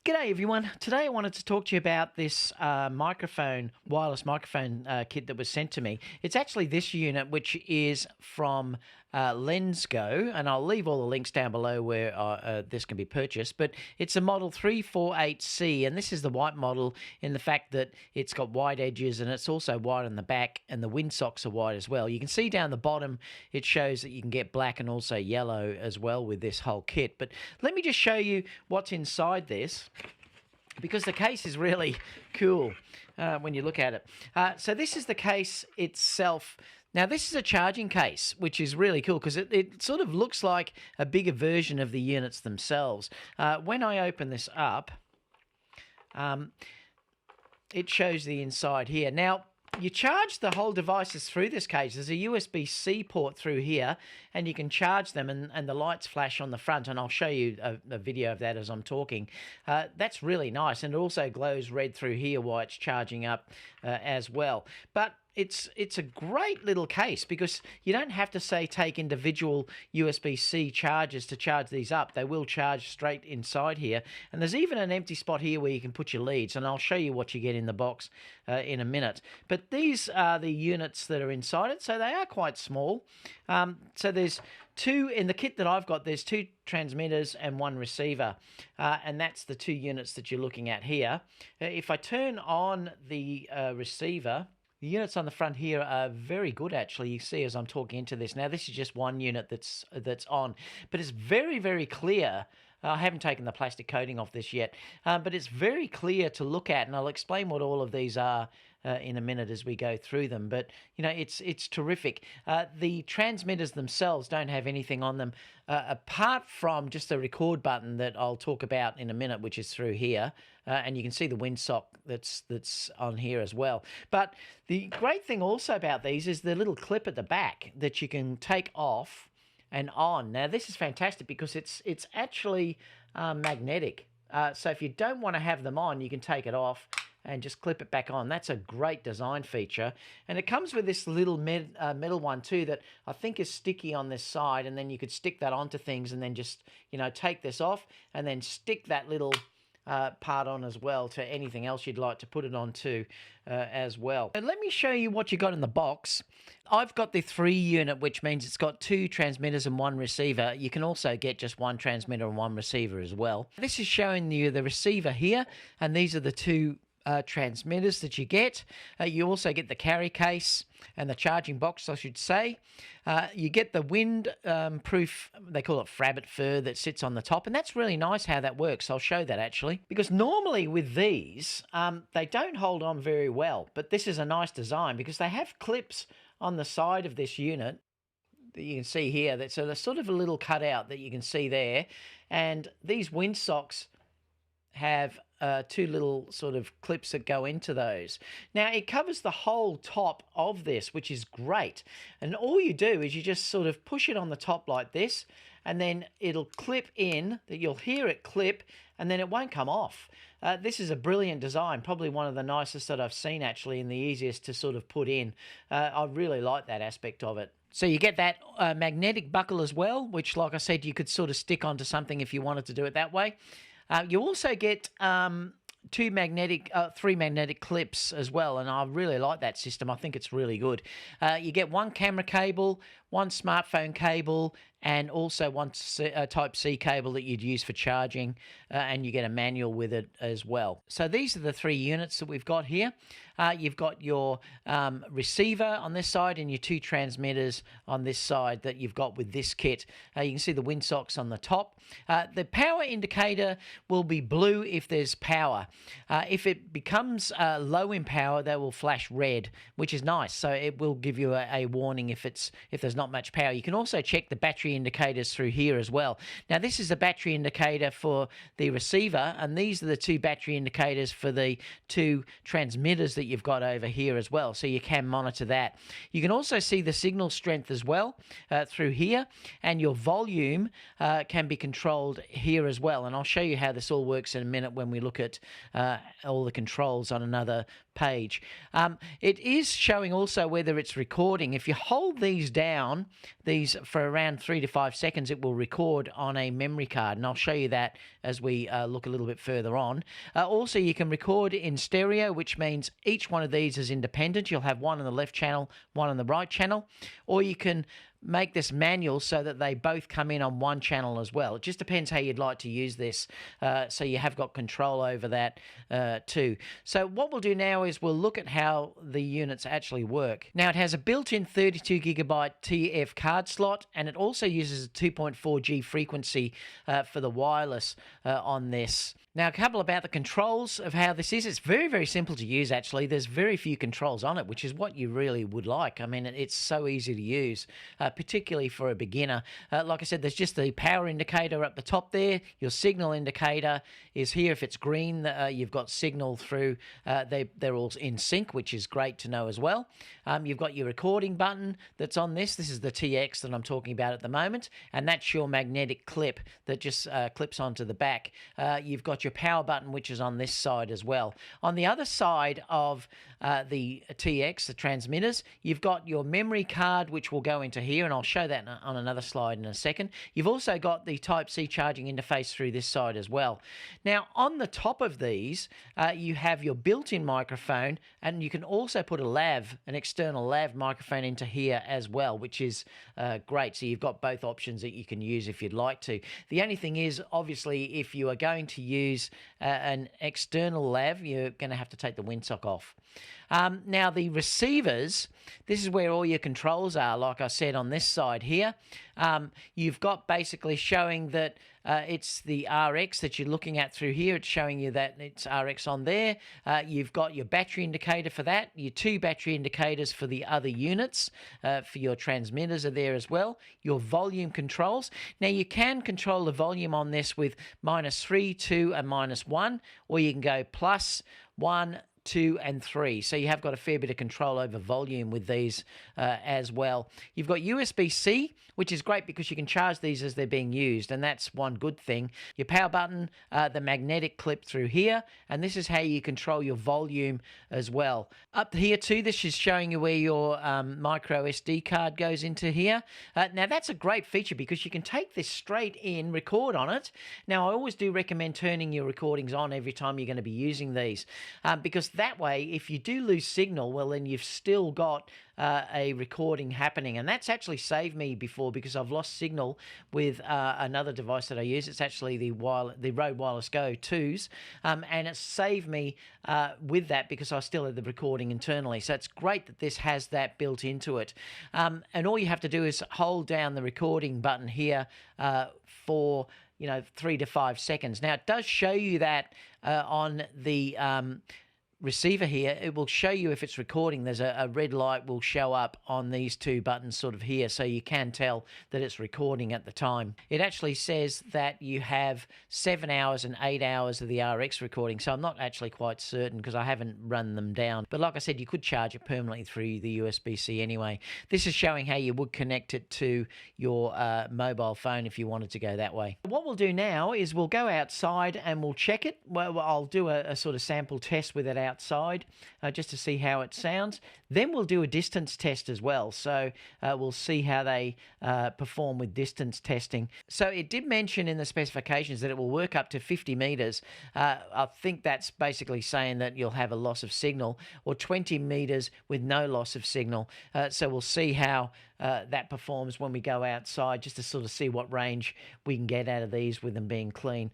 G'day everyone. Today I wanted to talk to you about this wireless microphone kit that was sent to me. It's actually this unit, which is from LENSGO, and I'll leave all the links down below where this can be purchased, but it's a model 348C, and this is the white model in the fact that it's got wide edges and it's also white on the back, and the windsocks are white as well. You can see down the bottom it shows that you can get black and also yellow as well with this whole kit, but let me just show you what's inside this, because the case is really cool when you look at it. So this is the case itself. Now, this is a charging case, which is really cool because it sort of looks like a bigger version of the units themselves. When I open this up, it shows the inside here. Now, you charge the whole devices through this case. There's a USB-C port through here, and you can charge them, and the lights flash on the front, and I'll show you a video of that as I'm talking. That's really nice, and it also glows red through here while it's charging up as well. But it's a great little case because you don't have to, say, take individual USB-C chargers to charge these up. They will charge straight inside here. And there's even an empty spot here where you can put your leads, and I'll show you what you get in the box in a minute. But these are the units that are inside it, so they are quite small. So there's two, in the kit that I've got, there's two transmitters and one receiver, and that's the two units that you're looking at here. If I turn on the receiver, the units on the front here are very good, actually. You see as I'm talking into this. Now, this is just one unit that's on, but it's very, very clear. I haven't taken the plastic coating off this yet, but it's very clear to look at, and I'll explain what all of these are in a minute as we go through them. But, you know, it's terrific. The transmitters themselves don't have anything on them apart from just a record button that I'll talk about in a minute, which is through here. And you can see the windsock that's on here as well. But the great thing also about these is the little clip at the back that you can take off and on. Now, this is fantastic because it's actually magnetic. So if you don't want to have them on, you can take it off and just clip it back on. That's a great design feature. And it comes with this little metal one too that I think is sticky on this side, and then you could stick that onto things and then just, you know, take this off and then stick that little part on as well to anything else you'd like to put it onto as well. And let me show you what you got in the box. I've got the 3 unit, which means it's got 2 transmitters and 1 receiver. You can also get just 1 transmitter and 1 receiver as well. This is showing you the receiver here, and these are the 2 transmitters that you get. You also get the carry case and the charging box, I should say. You get the wind proof, they call it rabbit fur, that sits on the top, and that's really nice how that works. I'll show that actually, because normally with these they don't hold on very well, but this is a nice design because they have clips on the side of this unit that you can see here. That's a sort of a little cutout that you can see there, and these windsocks have 2 little sort of clips that go into those. Now, it covers the whole top of this, which is great. And all you do is you just sort of push it on the top like this, and then it'll clip in, that you'll hear it clip, and then it won't come off. This is a brilliant design, probably one of the nicest that I've seen actually, and the easiest to sort of put in. I really like that aspect of it. So you get that magnetic buckle as well, which, like I said, you could sort of stick onto something if you wanted to do it that way. You also get 3 magnetic clips as well, and I really like that system. I think it's really good. You get 1 camera cable, 1 smartphone cable, and also 1 Type-C cable that you'd use for charging, and you get a manual with it as well. So these are the 3 units that we've got here. You've got your receiver on this side and your 2 transmitters on this side that you've got with this kit. You can see the windsocks on the top. The power indicator will be blue if there's power. If it becomes low in power, they will flash red, which is nice. So it will give you a warning if there's not much power. You can also check the battery indicators through here as well. Now, this is a battery indicator for the receiver, and these are the 2 battery indicators for the 2 transmitters that you've got over here as well, so you can monitor that. You can also see the signal strength as well through here, and your volume can be controlled here as well, and I'll show you how this all works in a minute when we look at all the controls on another page. It is showing also whether it's recording. If you hold these down, these for around 3 to 5 seconds, it will record on a memory card, and I'll show you that as we look a little bit further on. Also, you can record in stereo, which means each one of these is independent. You'll have one on the left channel, one on the right channel, or you can make this manual so that they both come in on one channel as well. It just depends how you'd like to use this, so you have got control over that too. So what we'll do now is we'll look at how the units actually work. Now, it has a built-in 32GB TF card slot, and it also uses a 2.4G frequency for the wireless on this. Now, a couple about the controls of how this is. It's very, very simple to use, actually. There's very few controls on it, which is what you really would like. I mean, it's so easy to use, particularly for a beginner. Like I said, there's just the power indicator up the top there. Your signal indicator is here. If it's green, you've got signal through. They're all in sync, which is great to know as well. You've got your recording button that's on this. This is the TX that I'm talking about at the moment, and that's your magnetic clip that just clips onto the back. You've got your power button, which is on this side as well. On the other side of the TX, the transmitters, you've got your memory card, which will go into here, and I'll show that on another slide in a second. You've also got the Type-C charging interface through this side as well. Now, on the top of these, you have your built-in microphone, and you can also put a lav, an external lav microphone into here as well, which is great. So you've got both options that you can use if you'd like to. The only thing is, obviously, if you are going to use an external lav, you're going to have to take the windsock off. Now, the receivers, this is where all your controls are, like I said, on this side here. You've got basically showing that it's the RX that you're looking at through here. It's showing you that it's RX on there. You've got your battery indicator for that. Your 2 battery indicators for the other units. For your transmitters are there as well. Your volume controls. Now, you can control the volume on this with -3, 2, and -1, or you can go +1, 2, and 3. So you have got a fair bit of control over volume with these as well. You've got USB-C, which is great because you can charge these as they're being used, and that's one good thing. Your power button, the magnetic clip through here, and this is how you control your volume as well. Up here too, this is showing you where your micro SD card goes into here. Now, that's a great feature because you can take this straight in, record on it. Now, I always do recommend turning your recordings on every time you're going to be using these, because that way, if you do lose signal, well, then you've still got a recording happening. And that's actually saved me before because I've lost signal with another device that I use. It's actually the Rode Wireless Go 2s, and it's saved me with that because I still had the recording internally. So it's great that this has that built into it. And all you have to do is hold down the recording button here for 3 to 5 seconds. Now, it does show you that on the receiver here, it will show you if it's recording. There's a red light will show up on these 2 buttons sort of here, so you can tell that it's recording at the time. It actually says that you have 7 hours and 8 hours of the RX recording, so I'm not actually quite certain because I haven't run them down. But like I said, you could charge it permanently through the USB-C anyway. This is showing how you would connect it to your mobile phone if you wanted to go that way. What we'll do now is we'll go outside and we'll check it. Well, I'll do a sort of sample test with it outside just to see how it sounds. Then we'll do a distance test as well. So we'll see how they perform with distance testing. So it did mention in the specifications that it will work up to 50 meters. I think that's basically saying that you'll have a loss of signal, or 20 meters with no loss of signal. So we'll see how that performs when we go outside, just to sort of see what range we can get out of these with them being clean.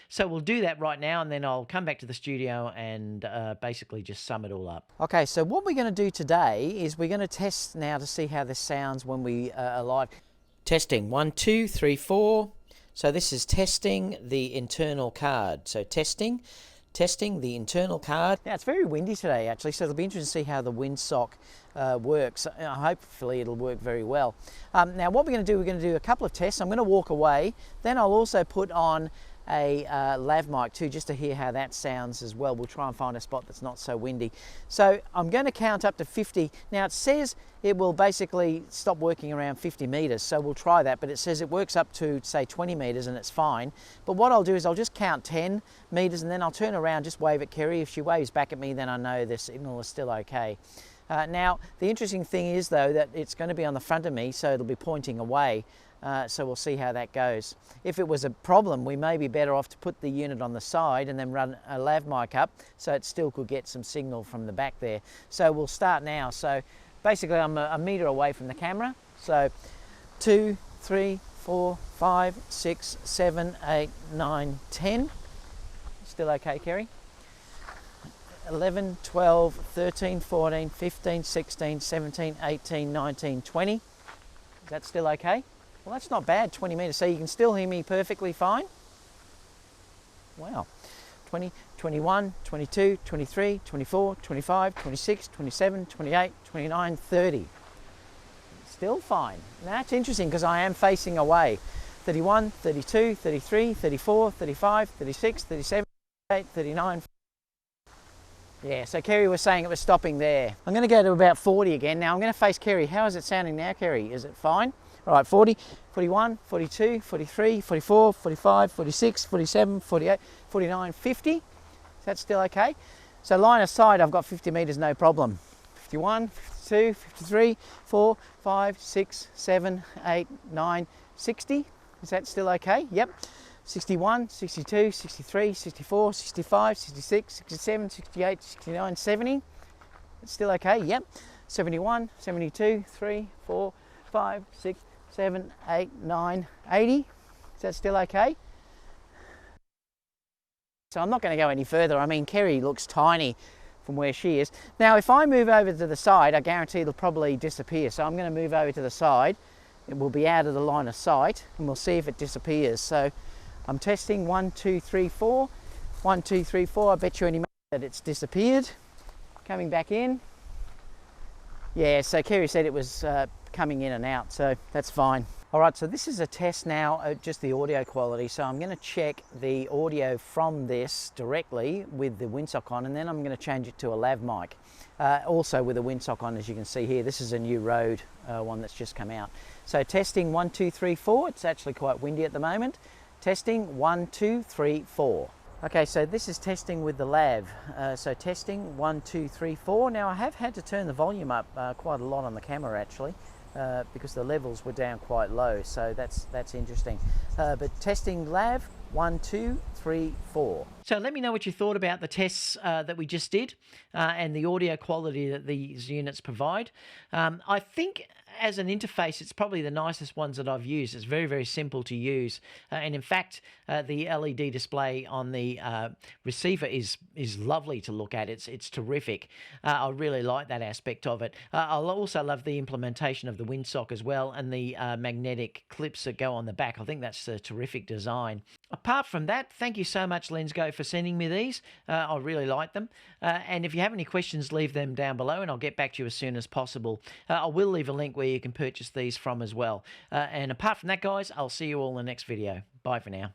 So we'll do that right now, and then I'll come back to the studio and basically just sum it all up. Okay, so what we're going to do today is we're going to test now to see how this sounds when we are live. Testing 1, 2, 3, 4. So this is testing the internal card. So testing the internal card. Now, it's very windy today, actually, so it'll be interesting to see how the windsock works. Hopefully it'll work very well. Now, what we're going to do a couple of tests. I'm going to walk away. Then I'll also put on a lav mic too, just to hear how that sounds as well. We'll try and find a spot that's not so windy. So I'm going to count up to 50. Now it says it will basically stop working around 50 meters, so we'll try that, but it says it works up to say 20 meters and it's fine. But what I'll do is I'll just count 10 meters and then I'll turn around, just wave at Kerry. If she waves back at me, then I know the signal is still okay. Now, the interesting thing is, though, that it's going to be on the front of me, so it'll be pointing away. So we'll see how that goes. If it was a problem, we may be better off to put the unit on the side and then run a lav mic up, so it still could get some signal from the back there. So we'll start now. So basically, I'm a meter away from the camera. So 2, 3, 4, 5, 6, 7, 8, 9, 10. Still okay, Kerry? 11, 12, 13, 14, 15, 16, 17, 18, 19, 20. Is that still okay? Well, that's not bad, 20 meters. So you can still hear me perfectly fine? Wow. 20, 21, 22, 23, 24, 25, 26, 27, 28, 29, 30. Still fine. Now that's interesting because I am facing away. 31, 32, 33, 34, 35, 36, 37, 38, 39, yeah, so Kerry was saying it was stopping there. I'm going to go to about 40 again. Now I'm going to face Kerry. How is it sounding now, Kerry? Is it fine? All right, 40, 41, 42, 43, 44, 45, 46, 47, 48, 49, 50. Is that still okay? So line of sight, I've got 50 meters, no problem. 51, 52, 53, 4, 5, 6, 7, 8, 9, 60. Is that still okay? Yep. 61, 62, 63, 64, 65, 66, 67, 68, 69, 70. It's still okay, yep. 71, 72, 3, 4, 5, 6, 7, 8, 9, 80. Is that still okay? So I'm not going to go any further. I mean, Kerry looks tiny from where she is. Now, if I move over to the side, I guarantee it'll probably disappear. So I'm going to move over to the side. It will be out of the line of sight, and we'll see if it disappears. So I'm testing 1, 2, 3, 4. 1, 2, 3, 4. I bet you any minute that it's disappeared. Coming back in. Yeah, so Kerry said it was coming in and out, so that's fine. All right, so this is a test now, just the audio quality. So I'm going to check the audio from this directly with the windsock on, and then I'm going to change it to a lav mic. Also with a windsock on, as you can see here. This is a new Rode one that's just come out. So testing 1, 2, 3, 4. It's actually quite windy at the moment. Testing 1, 2, 3, 4. Okay, so this is testing with the lav. So testing 1, 2, 3, 4. Now I have had to turn the volume up quite a lot on the camera actually, because the levels were down quite low. So that's interesting. But testing lav 1, 2, 3, 4. So let me know what you thought about the tests that we just did and the audio quality that these units provide. I think as an interface, it's probably the nicest ones that I've used. It's very, very simple to use. And in fact, the LED display on the receiver is lovely to look at. It's terrific. I really like that aspect of it. I'll also love the implementation of the windsock as well, and the magnetic clips that go on the back. I think that's a terrific design. Apart from that, thank you so much, LENSGO, for sending me these. I really like them. And if you have any questions, leave them down below and I'll get back to you as soon as possible. I will leave a link where you can purchase these from as well. And apart from that, guys, I'll see you all in the next video. Bye for now.